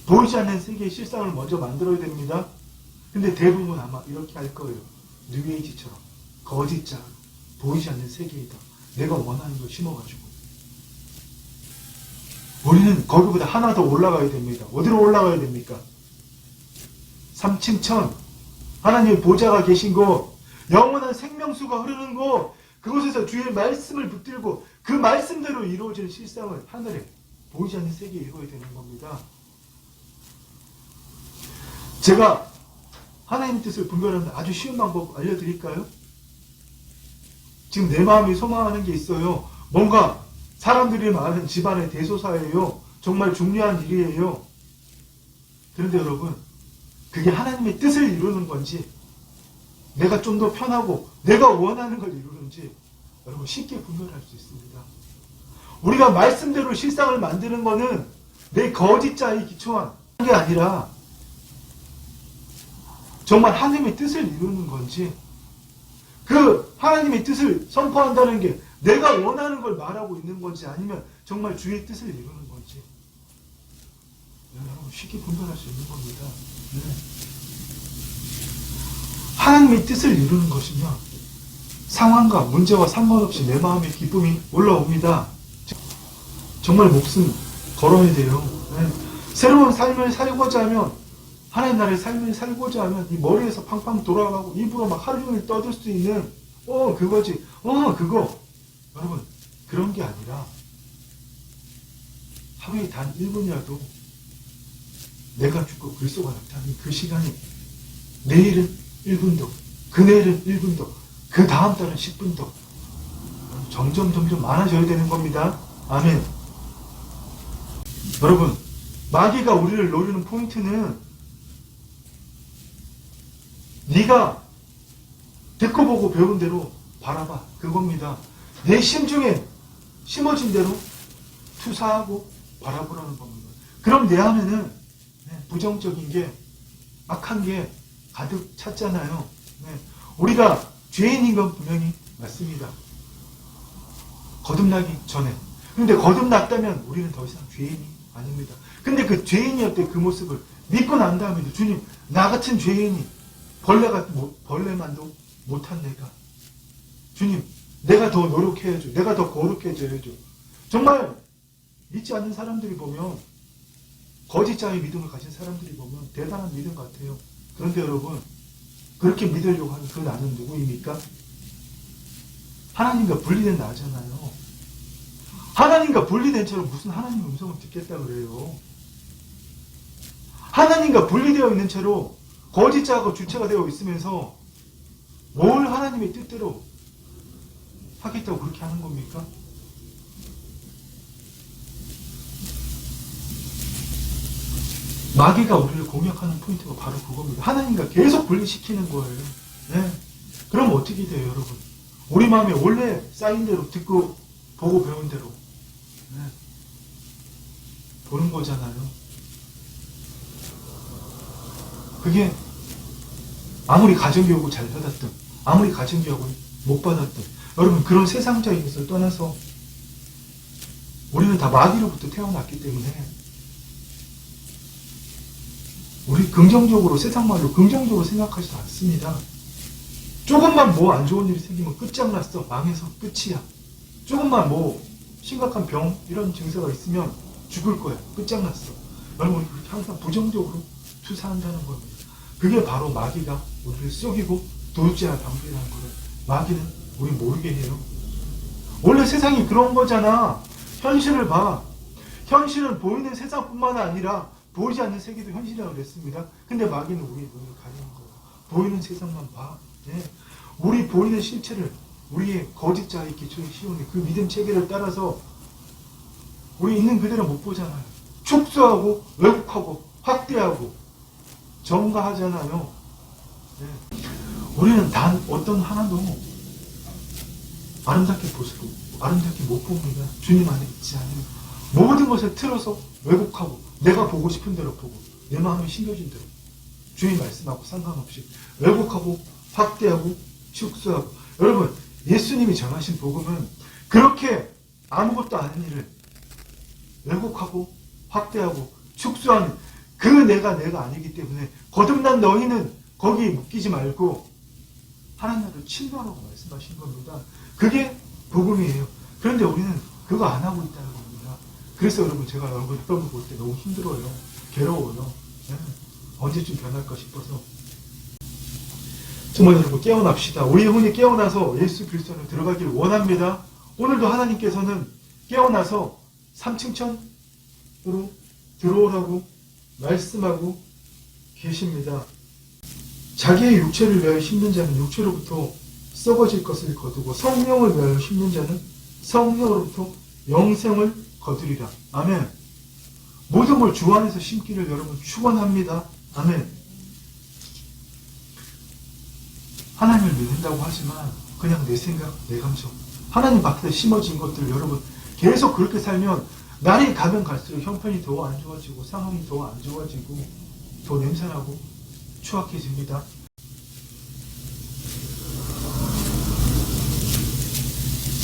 보이지 않는 세계의 실상을 먼저 만들어야 됩니다. 근데 대부분 아마 이렇게 할 거예요. 뉴에이지처럼 거짓자, 보이지 않는 세계이다. 내가 원하는 걸 심어가지고. 우리는 거기보다 하나 더 올라가야 됩니다. 어디로 올라가야 됩니까? 삼층천, 하나님의 보좌가 계신 곳, 영원한 생명수가 흐르는 곳, 그곳에서 주의 말씀을 붙들고 그 말씀대로 이루어지는 실상을 하늘에 보이지 않는 세계에 이루어야 되는 겁니다. 제가 하나님의 뜻을 분별하는 아주 쉬운 방법 알려드릴까요? 지금 내 마음이 소망하는 게 있어요. 뭔가 사람들이 많은 집안의 대소사예요. 정말 중요한 일이에요. 그런데 여러분, 그게 하나님의 뜻을 이루는 건지 내가 좀 더 편하고 내가 원하는 걸 이루는지 여러분 쉽게 분별할 수 있습니다. 우리가 말씀대로 실상을 만드는 거는 내 거짓자에 기초한 게 아니라 정말 하나님의 뜻을 이루는 건지, 그 하나님의 뜻을 선포한다는 게 내가 원하는 걸 말하고 있는 건지, 아니면 정말 주의 뜻을 이루는 건지. 여러분 쉽게 분별할 수 있는 겁니다. 네. 하나님의 뜻을 이루는 것이며 상황과 문제와 상관없이 내 마음에 기쁨이 올라옵니다. 정말 목숨 걸어야 돼요. 네. 새로운 삶을 살고자 하면, 하나님 나라의 삶을 살고자 하면 이 머리에서 팡팡 돌아가고 입으로 막 하루 종일 떠들 수 있는 그거지, 그거. 여러분, 그런 게 아니라 하루에 단 1분이라도 내가 죽고 그리스도가 나타나는 그 시간이, 내일은 1분 더, 그내일은 1분 더, 그 다음 달은 10분 더 점점 많아져야 되는 겁니다. 아멘. 여러분, 마귀가 우리를 노리는 포인트는 네가 듣고 보고 배운 대로 바라봐, 그겁니다. 내 심중에 심어진 대로 투사하고 바라보라는 겁니다. 그럼 내 안에는 부정적인 게, 악한 게 가득 찼잖아요. 우리가 죄인인 건 분명히 맞습니다. 거듭나기 전에. 근데 거듭났다면 우리는 더 이상 죄인이 아닙니다. 근데 그 죄인이었던 그 모습을 믿고 난 다음에도, 주님, 나 같은 죄인이, 벌레만도 못한 내가, 주님, 내가 더 노력해야죠. 내가 더 거룩해져야죠. 정말 믿지 않는 사람들이 보면, 거짓자의 믿음을 가진 사람들이 보면 대단한 믿음 같아요. 그런데 여러분, 그렇게 믿으려고 하는 그 나는 누구입니까? 하나님과 분리된 나잖아요. 하나님과 분리된 채로 무슨 하나님의 음성을 듣겠다 그래요. 하나님과 분리되어 있는 채로 거짓자하고 주체가 되어 있으면서 뭘 하나님의 뜻대로 하겠다고 그렇게 하는 겁니까? 마귀가 우리를 공격하는 포인트가 바로 그겁니다. 하나님과 계속 분리시키는 거예요. 네. 그럼 어떻게 돼요, 여러분? 우리 마음에 원래 쌓인 대로, 듣고 보고 배운 대로 보는 거잖아요. 그게 아무리 가정교육을 잘 받았든, 아무리 가정교육을 못 받았든, 여러분, 그런 세상적인 것을 떠나서 우리는 다 마귀로부터 태어났기 때문에 우리 긍정적으로, 세상 말로 긍정적으로 생각하지도 않습니다. 조금만 뭐 안 좋은 일이 생기면 끝장났어, 망해서 끝이야. 조금만 뭐 심각한 병, 이런 증세가 있으면 죽을 거야, 끝장났어. 여러분, 그렇게 항상 부정적으로 투사한다는 겁니다. 그게 바로 마귀가 우리를 속이고 도둑질할 방법이라는 거를 마귀는 우리 모르게 해요. 원래 세상이 그런 거잖아. 현실을 봐. 현실은 보이는 세상뿐만 아니라 보이지 않는 세계도 현실이라고 그랬습니다. 근데 마귀는 우리의 눈을 가리는 거예요. 보이는 세상만 봐. 네. 우리 보이는 실체를, 우리의 거짓자의 기초에 씌우는 그 믿음 체계를 따라서 우리 있는 그대로 못 보잖아요. 축소하고 왜곡하고 확대하고 정가하잖아요. 네. 우리는 단 어떤 하나도 아름답게 보시고 아름답게 못 봅니다. 주님 안에 있지 않으면 모든 것을 틀어서 왜곡하고 내가 보고 싶은 대로 보고 내 마음에 심겨진 대로 주님 말씀하고 상관없이 왜곡하고 확대하고 축소하고. 여러분, 예수님이 전하신 복음은 그렇게 아무것도 아닌 일을 왜곡하고 확대하고 축소하는 그 내가 아니기 때문에 거듭난 너희는 거기에 묶이지 말고 하나님 나라를 침노하라고 말씀하신 겁니다. 그게 복음이에요. 그런데 우리는 그거 안 하고 있다는 겁니다. 그래서 여러분, 제가 여러분 볼 때 너무 힘들어요. 괴로워요. 네. 언제쯤 변할까 싶어서. 정말 여러분, 깨어납시다. 우리 영혼이 깨어나서 예수 그리스도로 들어가기를 원합니다. 오늘도 하나님께서는 깨어나서 3층 천으로 들어오라고 말씀하고 계십니다. 자기의 육체를 위하여 심는 자는 육체로부터 썩어질 것을 거두고 성령을 위하여 심는 자는 성령으로부터 영생을 거두리라. 아멘. 모든 걸 주 안에서 심기를 여러분 축원합니다. 아멘. 하나님을 믿는다고 하지만 그냥 내 생각, 내 감정, 하나님 밖에 심어진 것들 여러분 계속 그렇게 살면 날이 가면 갈수록 형편이 더 안 좋아지고 상황이 더 안 좋아지고 더 냄새나고 추악해집니다.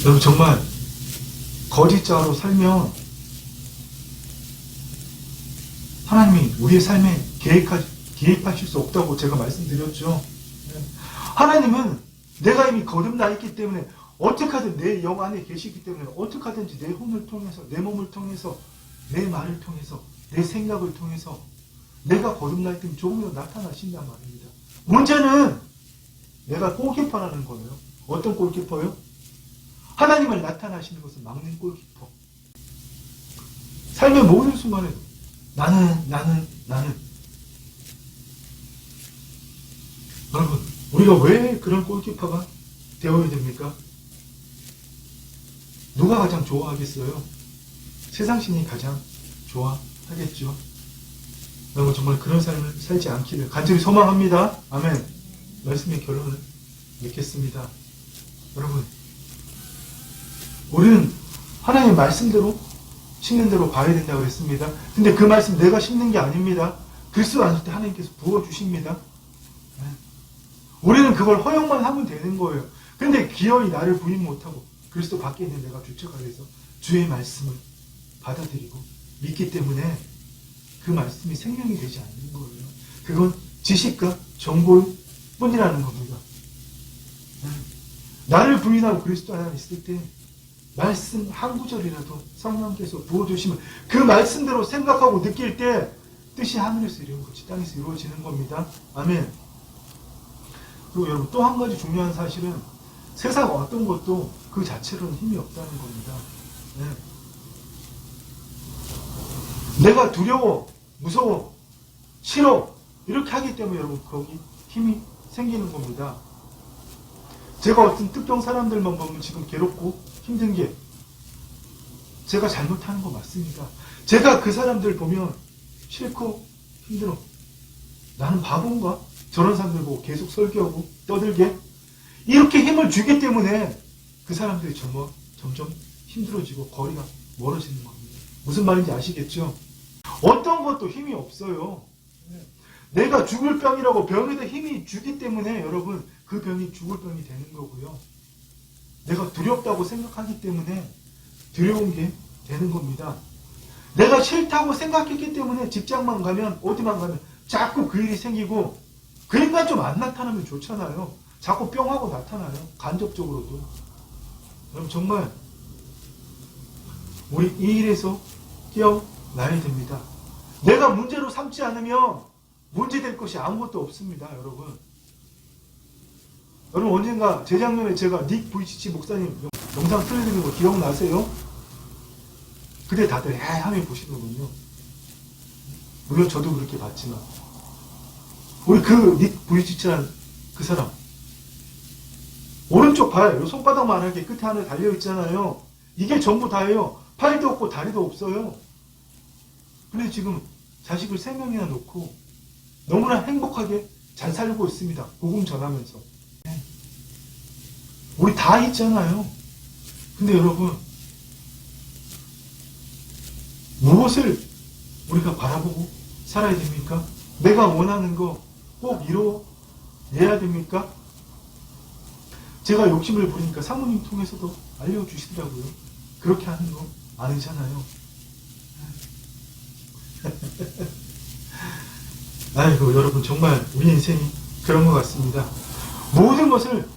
여러분, 정말 거짓자로 살면 하나님이 우리의 삶에 개입하실 수 없다고 제가 말씀드렸죠. 하나님은 내가 이미 거듭나 있기 때문에 어떻게 하든 내 영 안에 계시기 때문에 어떻게 하든지 내 혼을 통해서, 내 몸을 통해서, 내 말을 통해서, 내 생각을 통해서 내가 거듭나 있으면 조금이라도 나타나신단 말입니다. 문제는 내가 골키퍼라는 거예요. 어떤 골키퍼요? 하나님을 나타나시는 것을 막는 골키퍼. 삶의 모든 순간에 나는 여러분, 우리가 왜 그런 골키퍼가 되어야 됩니까? 누가 가장 좋아하겠어요? 세상신이 가장 좋아하겠죠. 여러분, 정말 그런 삶을 살지 않기를 간절히 소망합니다. 아멘. 말씀의 결론을 맺겠습니다. 여러분, 우리는 하나님의 말씀대로 심는 대로 봐야 된다고 했습니다. 근데 그 말씀 내가 심는 게 아닙니다. 그리스도 안에서 때 하나님께서 부어주십니다. 우리는 그걸 허용만 하면 되는 거예요. 근데 기어이 나를 부인 못하고 그리스도 밖에 있는 내가 주체가 돼서 주의 말씀을 받아들이고 믿기 때문에 그 말씀이 생명이 되지 않는 거예요. 그건 지식과 정보일 뿐이라는 겁니다. 나를 부인하고 그리스도 안에 있을 때 말씀 한 구절이라도 성령께서 부어주시면 그 말씀대로 생각하고 느낄 때 뜻이 하늘에서 이루어진 것이 땅에서 이루어지는 겁니다. 아멘. 그리고 여러분, 또 한 가지 중요한 사실은 세상 어떤 것도 그 자체로는 힘이 없다는 겁니다. 내가 두려워, 무서워, 싫어 이렇게 하기 때문에 여러분 거기 힘이 생기는 겁니다. 제가 어떤 특정 사람들만 보면 지금 괴롭고 힘든 게 제가 잘못하는 거 맞습니다. 제가 그 사람들 보면 싫고 힘들어. 나는 바본가? 저런 사람들 보고 계속 설교하고 떠들게? 이렇게 힘을 주기 때문에 그 사람들이 점점 힘들어지고 거리가 멀어지는 겁니다. 무슨 말인지 아시겠죠? 어떤 것도 힘이 없어요. 내가 죽을 병이라고 병에다 힘이 주기 때문에 여러분 그 병이 죽을 병이 되는 거고요. 내가 두렵다고 생각하기 때문에 두려운 게 되는 겁니다. 내가 싫다고 생각했기 때문에 직장만 가면 어디만 가면 자꾸 그 일이 생기고 그 인간 좀 안 나타나면 좋잖아요. 자꾸 뿅하고 나타나요. 간접적으로도. 그럼 정말 우리 이 일에서 깨어나야 됩니다. 내가 문제로 삼지 않으면 문제될 것이 아무것도 없습니다. 여러분. 여러분 언젠가 재작년에 제가 닉 부이치치 목사님 영상 틀어드린 거 기억나세요? 그때 다들 하며 보시는군요. 물론 저도 그렇게 봤지만 우리 그 닉 부이치치라는 그 사람 오른쪽 발, 요 손바닥만하게 끝에 하나 달려있잖아요. 이게 전부 다예요. 팔도 없고 다리도 없어요. 근데 지금 자식을 3명이나 놓고 너무나 행복하게 잘 살고 있습니다. 복음 전하면서. 우리 다 있잖아요. 근데 여러분 무엇을 우리가 바라보고 살아야 됩니까? 내가 원하는 거 꼭 이뤄내야 됩니까? 제가 욕심을 부리니까 사모님 통해서도 알려주시더라고요. 그렇게 하는 거 아니잖아요. 아이고 여러분 정말 우리 인생이 그런 것 같습니다. 모든 것을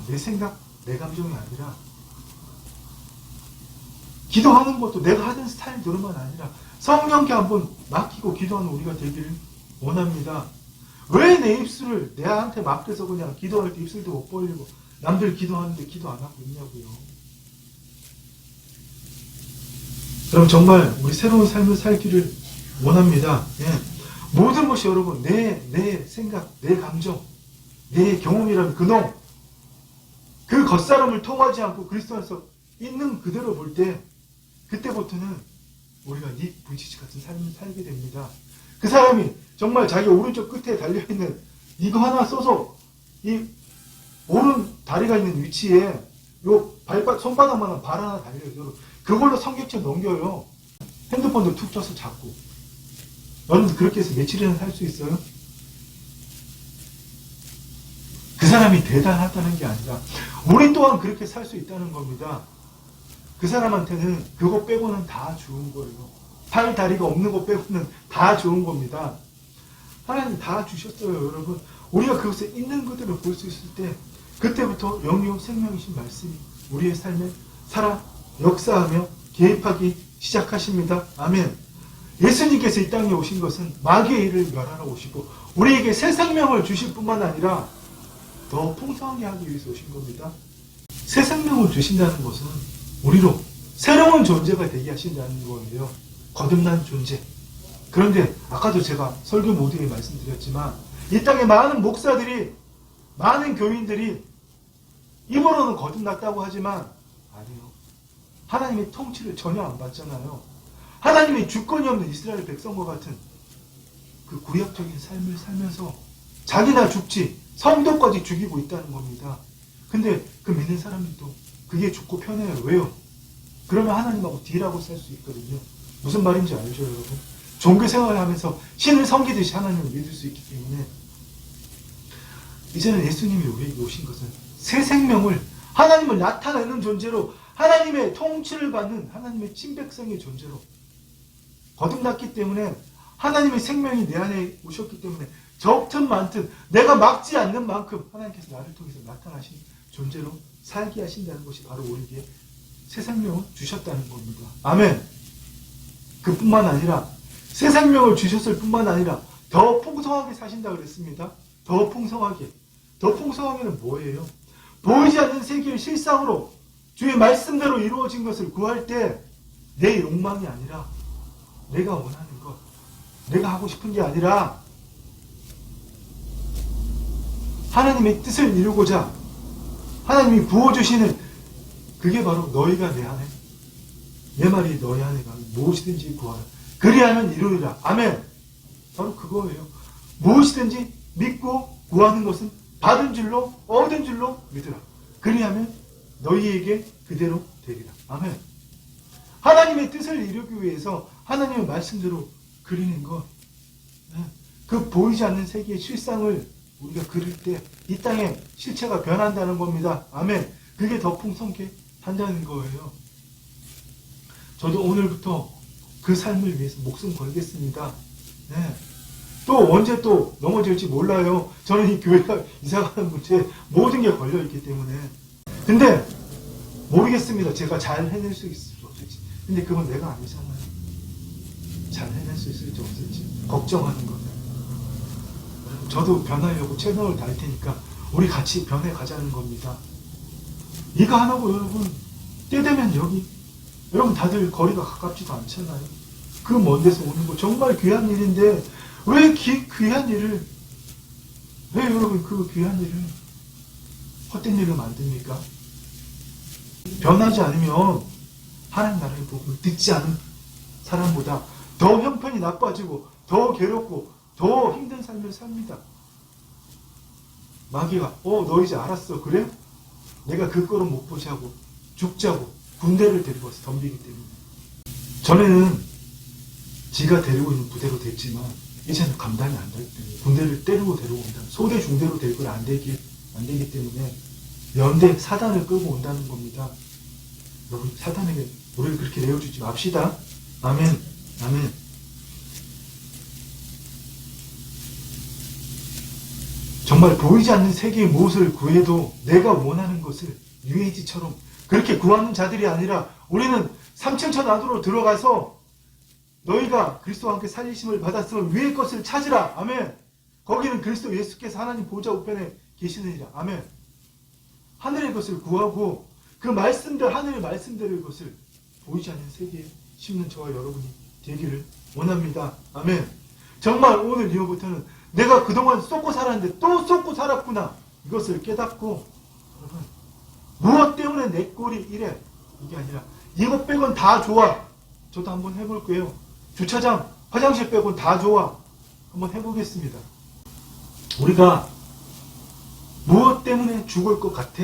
내 생각, 내 감정이 아니라 기도하는 것도 내가 하는 스타일대로만 아니라 성령께 한번 맡기고 기도하는 우리가 되기를 원합니다. 왜 내 입술을 내한테 맡겨서 그냥 기도할 때 입술도 못 벌리고 남들 기도하는데 기도 안 하고 있냐고요. 그럼 정말 우리 새로운 삶을 살기를 원합니다. 모든 것이 여러분 내 생각, 내 감정, 내 경험이라는 그놈 그 겉사람을 통하지 않고 그리스도 안에서 있는 그대로 볼 때 그때부터는 우리가 닉 부이치치 같은 삶을 살게 됩니다. 그 사람이 정말 자기 오른쪽 끝에 달려있는 이거 하나 써서 이 오른 다리가 있는 위치에 요 손바닥만한 발 하나 달려요. 그걸로 성경책 넘겨요. 핸드폰도 툭 쳐서 잡고. 여러분들 그렇게 해서 며칠이나 살 수 있어요? 그 사람이 대단하다는 게 아니라 우리 또한 그렇게 살 수 있다는 겁니다. 그 사람한테는 그거 빼고는 다 좋은 거예요. 팔, 다리가 없는 것 빼고는 다 좋은 겁니다. 하나님 다 주셨어요, 여러분. 우리가 그것을 있는 그대로 볼 수 있을 때 그때부터 영육 생명이신 말씀이 우리의 삶에 살아 역사하며 개입하기 시작하십니다. 아멘. 예수님께서 이 땅에 오신 것은 마귀의 일을 멸하러 오시고 우리에게 새 생명을 주실 뿐만 아니라 더 풍성하게 하기 위해서 오신 겁니다. 새 생명을 주신다는 것은 우리로 새로운 존재가 되게 하신다는 거예요. 거듭난 존재. 그런데 아까도 제가 설교 모두에 말씀드렸지만 이 땅에 많은 목사들이, 많은 교인들이 입으로는 거듭났다고 하지만 아니요. 하나님의 통치를 전혀 안 받잖아요. 하나님의 주권이 없는 이스라엘 백성과 같은 그 구약적인 삶을 살면서 자기나 죽지 성도까지 죽이고 있다는 겁니다. 근데 그 믿는 사람들도 그게 좋고 편해요. 왜요? 그러면 하나님하고 딜하고 살 수 있거든요. 무슨 말인지 알죠, 여러분? 종교 생활을 하면서 신을 섬기듯이 하나님을 믿을 수 있기 때문에 이제는 예수님이 우리에게 오신 것은 새 생명을, 하나님을 나타내는 존재로, 하나님의 통치를 받는 하나님의 친백성의 존재로 거듭났기 때문에 하나님의 생명이 내 안에 오셨기 때문에 적든 많든 내가 막지 않는 만큼 하나님께서 나를 통해서 나타나신 존재로 살게 하신다는 것이 바로 우리에게 새 생명을 주셨다는 겁니다. 아멘. 그뿐만 아니라 새 생명을 주셨을 뿐만 아니라 더 풍성하게 사신다 그랬습니다. 더 풍성하게. 더 풍성하게는 뭐예요? 보이지 않는 세계의 실상으로 주의 말씀대로 이루어진 것을 구할 때 내 욕망이 아니라 내가 원하는 것, 내가 하고 싶은 게 아니라 하나님의 뜻을 이루고자 하나님이 부어주시는 그게 바로 너희가 내 안에, 내 말이 너희 안에 가면 무엇이든지 구하라. 그리하면 이루리라. 아멘. 바로 그거예요. 무엇이든지 믿고 구하는 것은 받은 줄로, 얻은 줄로 믿으라. 그리하면 너희에게 그대로 되리라. 아멘. 하나님의 뜻을 이루기 위해서 하나님의 말씀대로 그리는 것, 그 보이지 않는 세계의 실상을 우리가 그릴 때 이 땅에 실체가 변한다는 겁니다. 아멘. 그게 더 풍성케 한다는 거예요. 저도 오늘부터 그 삶을 위해서 목숨 걸겠습니다. 네. 또 언제 또 넘어질지 몰라요. 저는 이 교회가 이사가는 문제에 모든 게 걸려있기 때문에. 근데 모르겠습니다. 제가 잘 해낼 수 있을지 없을지. 근데 그건 내가 아니잖아요. 잘 해낼 수 있을지 없을지 걱정하는 거는. 저도 변하려고 최선을 다할 테니까 우리 같이 변해가자는 겁니다. 이거 하나고 여러분, 때 되면 여기, 여러분 다들 거리가 가깝지도 않잖아요. 그 먼 데서 오는 거 정말 귀한 일인데 왜 귀한 일을, 왜 여러분 그 귀한 일을 헛된 일로 만듭니까? 변하지 않으면 하나님 나라의 복음을 듣지 않은 사람보다 더 형편이 나빠지고 더 괴롭고 더 힘든 삶을 삽니다. 마귀가 너 이제 알았어 그래? 내가 그 꼴은 못 보지 하고 죽자고 군대를 데리고 와서 덤비기 때문에. 전에는 지가 데리고 있는 부대로 됐지만 이제는 감당이 안 되기 때문에 군대를 데리고 온다. 소대 중대로 데리고 안 되기 때문에 연대 사단을 끌고 온다는 겁니다. 여러분 사단에게 우리를 그렇게 내어주지 맙시다. 아멘. 아멘. 정말 보이지 않는 세계의 무엇을 구해도 내가 원하는 것을 유해지처럼 그렇게 구하는 자들이 아니라 우리는 3층 천 안으로 들어가서 너희가 그리스도와 함께 살리심을 받았으면 위의 것을 찾으라. 아멘. 거기는 그리스도 예수께서 하나님 보좌 우편에 계시느니라. 아멘. 하늘의 것을 구하고 그 말씀들, 하늘의 말씀대로의 것을 보이지 않는 세계에 심는 저와 여러분이 되기를 원합니다. 아멘. 정말 오늘 이후부터는 내가 그동안 쏟고 살았는데 또 쏟고 살았구나. 이것을 깨닫고 여러분 무엇 때문에 내 꼴이 이래? 이게 아니라 이것 빼곤 다 좋아. 저도 한번 해볼게요. 주차장, 화장실 빼곤 다 좋아. 한번 해보겠습니다. 우리가 무엇 때문에 죽을 것 같아?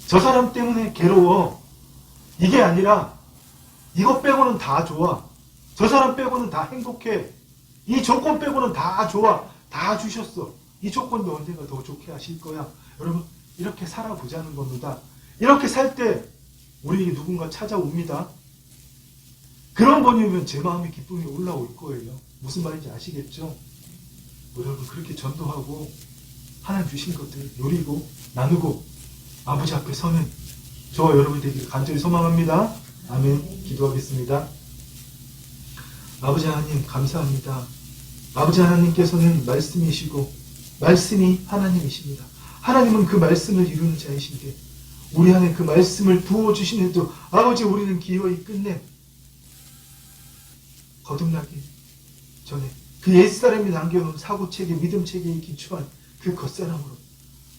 저 사람 때문에 괴로워. 이게 아니라 이것 빼고는 다 좋아. 저 사람 빼고는 다 행복해. 이 조건 빼고는 다 좋아. 다 주셨어. 이 조건도 언젠가 더 좋게 하실 거야. 여러분 이렇게 살아보자는 겁니다. 이렇게 살 때 우리에게 누군가 찾아옵니다. 그런 분이 오면 제 마음의 기쁨이 올라올 거예요. 무슨 말인지 아시겠죠? 여러분 그렇게 전도하고 하나님 주신 것들 누리고 나누고 아버지 앞에 서는 저와 여러분이 되기를 간절히 소망합니다. 아멘. 기도하겠습니다. 아버지 하나님 감사합니다. 아버지 하나님께서는 말씀이시고 말씀이 하나님이십니다. 하나님은 그 말씀을 이루는 자이신데 우리 안에 그 말씀을 부어주시는데도 아버지 우리는 기어이 끝내 거듭나기 전에 그 옛사람이 남겨놓은 사고체계 믿음체계에 기초한 그 겉사람으로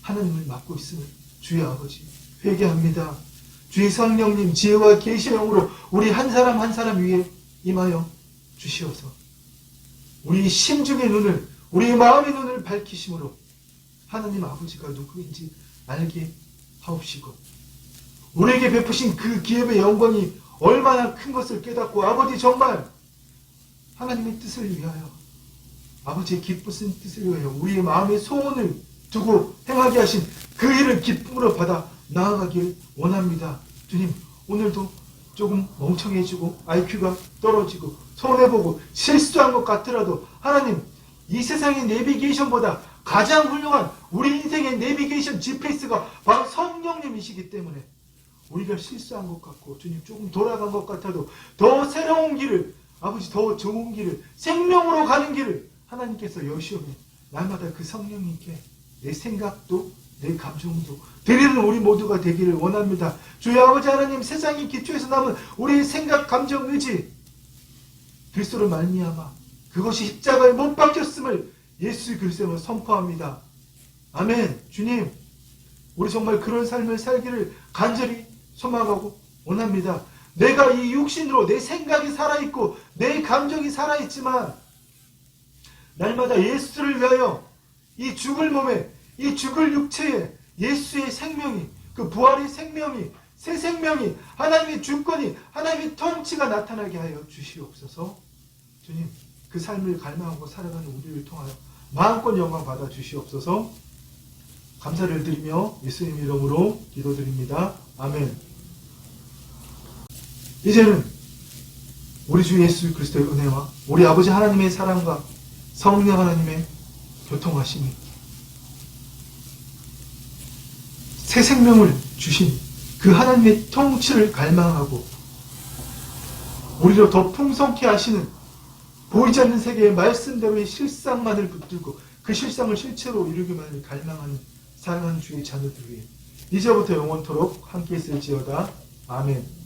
하나님을 맡고 있음을 주의 아버지 회개합니다. 주의 성령님 지혜와 계시의 영으로 우리 한 사람 한 사람 위에 임하여 주시어서 우리 심중의 눈을 우리 마음의 눈을 밝히심으로 하나님 아버지가 누구인지 알게 하옵시고 우리에게 베푸신 그 기업의 영광이 얼마나 큰 것을 깨닫고 아버지 정말 하나님의 뜻을 위하여 아버지의 기쁘신 뜻을 위하여 우리의 마음의 소원을 두고 행하게 하신 그 일을 기쁨으로 받아 나아가길 원합니다. 주님 오늘도 조금 멍청해지고 IQ가 떨어지고 손해보고 실수한 것 같더라도 하나님 이 세상의 내비게이션보다 가장 훌륭한 우리 인생의 내비게이션 GPS가 바로 성령님이시기 때문에 우리가 실수한 것 같고 주님 조금 돌아간 것 같아도 더 새로운 길을 아버지 더 좋은 길을 생명으로 가는 길을 하나님께서 여시오며 날마다 그 성령님께 내 생각도 내 감정도 드리는 우리 모두가 되기를 원합니다. 주의 아버지 하나님 세상의 기초에서 남은 우리의 생각, 감정, 의지 그리스도로 말미암아 그것이 십자가에 못 박혔음을 예수 그리스도로 선포합니다. 아멘. 주님 우리 정말 그런 삶을 살기를 간절히 소망하고 원합니다. 내가 이 육신으로 내 생각이 살아있고 내 감정이 살아있지만 날마다 예수를 위하여 이 죽을 몸에 이 죽을 육체에 예수의 생명이 그 부활의 생명이 새 생명이 하나님의 주권이 하나님의 통치가 나타나게 하여 주시옵소서. 주님 그 삶을 갈망하고 살아가는 우리를 통하여 마음껏 영광 받아 주시옵소서. 감사를 드리며 예수님 이름으로 기도드립니다. 아멘. 이제는 우리 주 예수 그리스도의 은혜와 우리 아버지 하나님의 사랑과 성령 하나님의 교통하심이 새 생명을 주신 그 하나님의 통치를 갈망하고 우리로 더 풍성케 하시는 보이지 않는 세계의 말씀대로의 실상만을 붙들고 그 실상을 실체로 이루기만을 갈망하는 사랑하는 주의 자녀들 위해 이제부터 영원토록 함께 있을지어다. 아멘.